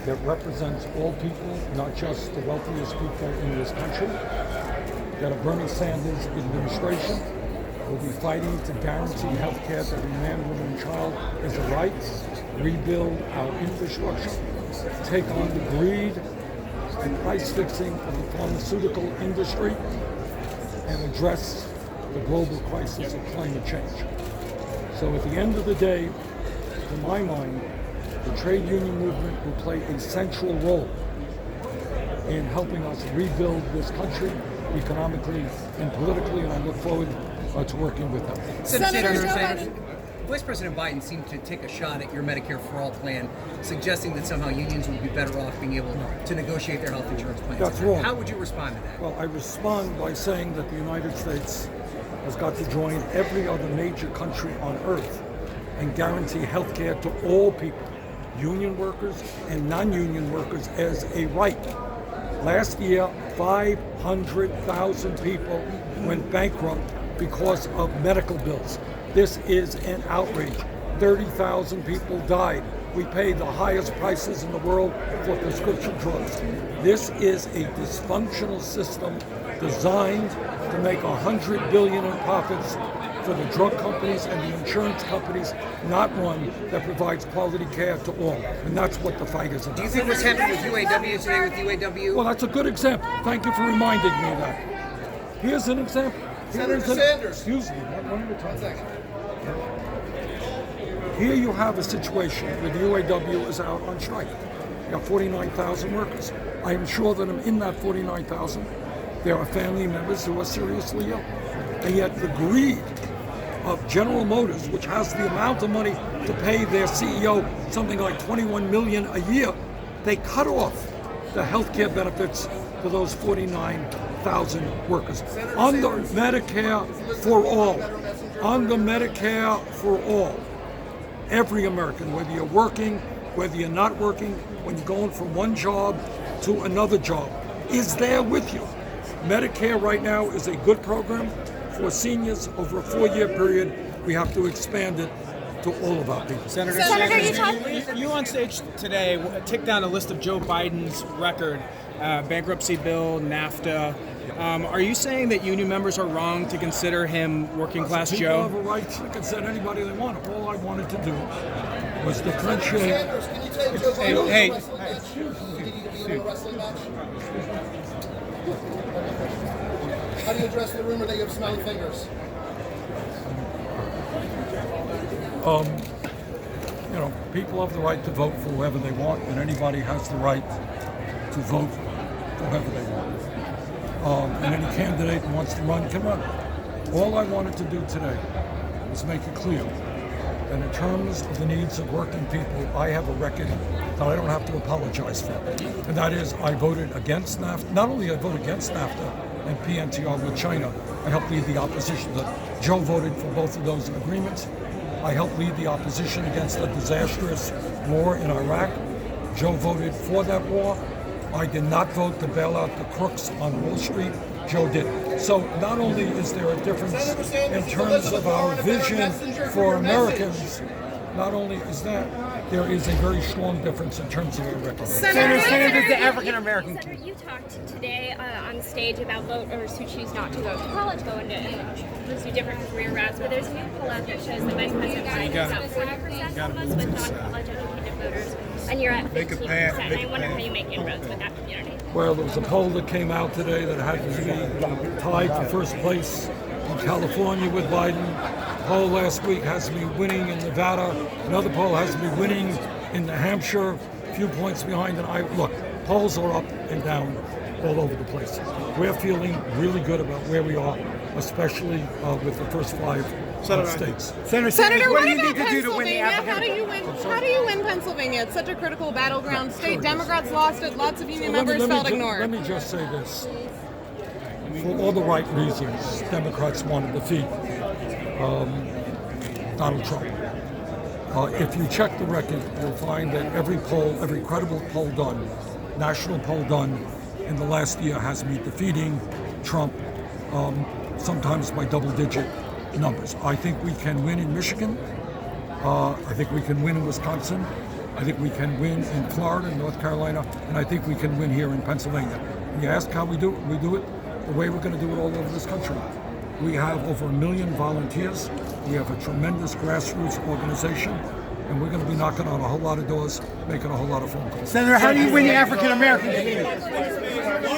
that represents all people, not just the wealthiest people in this country, that a Bernie Sanders administration will be fighting to guarantee health care to every man, woman, and child as a right, rebuild our infrastructure, take on the greed and price fixing of the pharmaceutical industry, and address the global crisis of climate change. So at the end of the day, to my mind, the trade union movement will play a central role in helping us rebuild this country economically and politically, and I look forward to working with them. Senator Sanders, Vice President Biden seemed to take a shot at your Medicare for All plan, suggesting that somehow unions would be better off being able to negotiate their health insurance plans. That's wrong. How would you respond to that? Well, I respond by saying that the United States has got to join every other major country on earth and guarantee health care to all people, union workers and non-union workers, as a right. Last year, 500,000 people went bankrupt because of medical bills. This is an outrage. 30,000 people died. We pay the highest prices in the world for prescription drugs. This is a dysfunctional system designed to make $100 billion in profits for the drug companies and the insurance companies, not one that provides quality care to all. And that's what the fight is about. Do you think what's happening with UAW today with UAW? Well, that's a good example. Thank you for reminding me of that. Here's an example. Senator Sanders. Excuse me, one at a time. Here you have a situation where the UAW is out on strike. You got 49,000 workers. I am sure that in that 49,000, there are family members who are seriously ill. And yet the greed of General Motors, which has the amount of money to pay their CEO something like $21 million a year, they cut off the health care benefits for those 49,000 workers. Under Medicare for all, under Medicare for all, every American, whether you're working, whether you're not working, when you're going from one job to another job, is there with you. Medicare right now is a good program for seniors over a 4-year period. We have to expand it to all of our people. Senator Sanders, you on stage today ticked down a list of Joe Biden's record, bankruptcy bill, NAFTA. Are you saying that union members are wrong to consider him working class Joe? People have a right to consider anybody they want. All I wanted to do was differentiate. Sanders, can you take Joe Biden Hey, to a wrestling match? Did he be in a wrestling match? How do you address the rumor that you have smelly fingers? You know, people have the right to vote for whoever they want, and anybody has the right to vote for whoever they want. And any candidate who wants to run can run. All I wanted to do today was make it clear that in terms of the needs of working people, I have a record that I don't have to apologize for. And that is, I voted against NAFTA. Not only I voted against NAFTA and PNTR with China, I helped lead the opposition. Joe voted for both of those agreements. I helped lead the opposition against the disastrous war in Iraq. Joe voted for that war. I did not vote to bail out the crooks on Wall Street. Joe did. So not only is there a difference in terms of our vision for Americans, not only is that, there is a very strong difference in terms of our record. Senator Sanders, the African American. Senator, you talked today on stage about voters who choose not to go to college, go into and pursue different career routes. But there's a new poll out that shows that Vice President Biden is about 40% of us with non-college educated voters, and you're at 15%. And I wonder how you make inroads with that community. Well, there was a poll that came out today that had me tied for first place in California with Biden. The poll last week has me winning in Nevada. Another poll has me winning in New Hampshire, a few points behind. And look, polls are up and down all over the place. We're feeling really good about where we are, especially with the first 5 states. Senator, what do you about need to do to win the Pennsylvania? African? How do you win Pennsylvania? It's such a critical battleground state. Democrats lost it. Lots of union members felt ignored. Let me just say this. For all the right reasons, Democrats want to defeat Donald Trump. If you check the record, you'll find that every poll, every credible poll done, national poll done in the last year has me defeating Trump, sometimes by double-digit numbers. I think we can win in Michigan. I think we can win in Wisconsin. I think we can win in Florida and North Carolina, and I think we can win here in Pennsylvania. And you ask how we do it? We do it the way we're going to do it all over this country. We have over 1 million volunteers. We have a tremendous grassroots organization, and we're going to be knocking on a whole lot of doors, making a whole lot of phone calls. Senator, how do you win the African American community?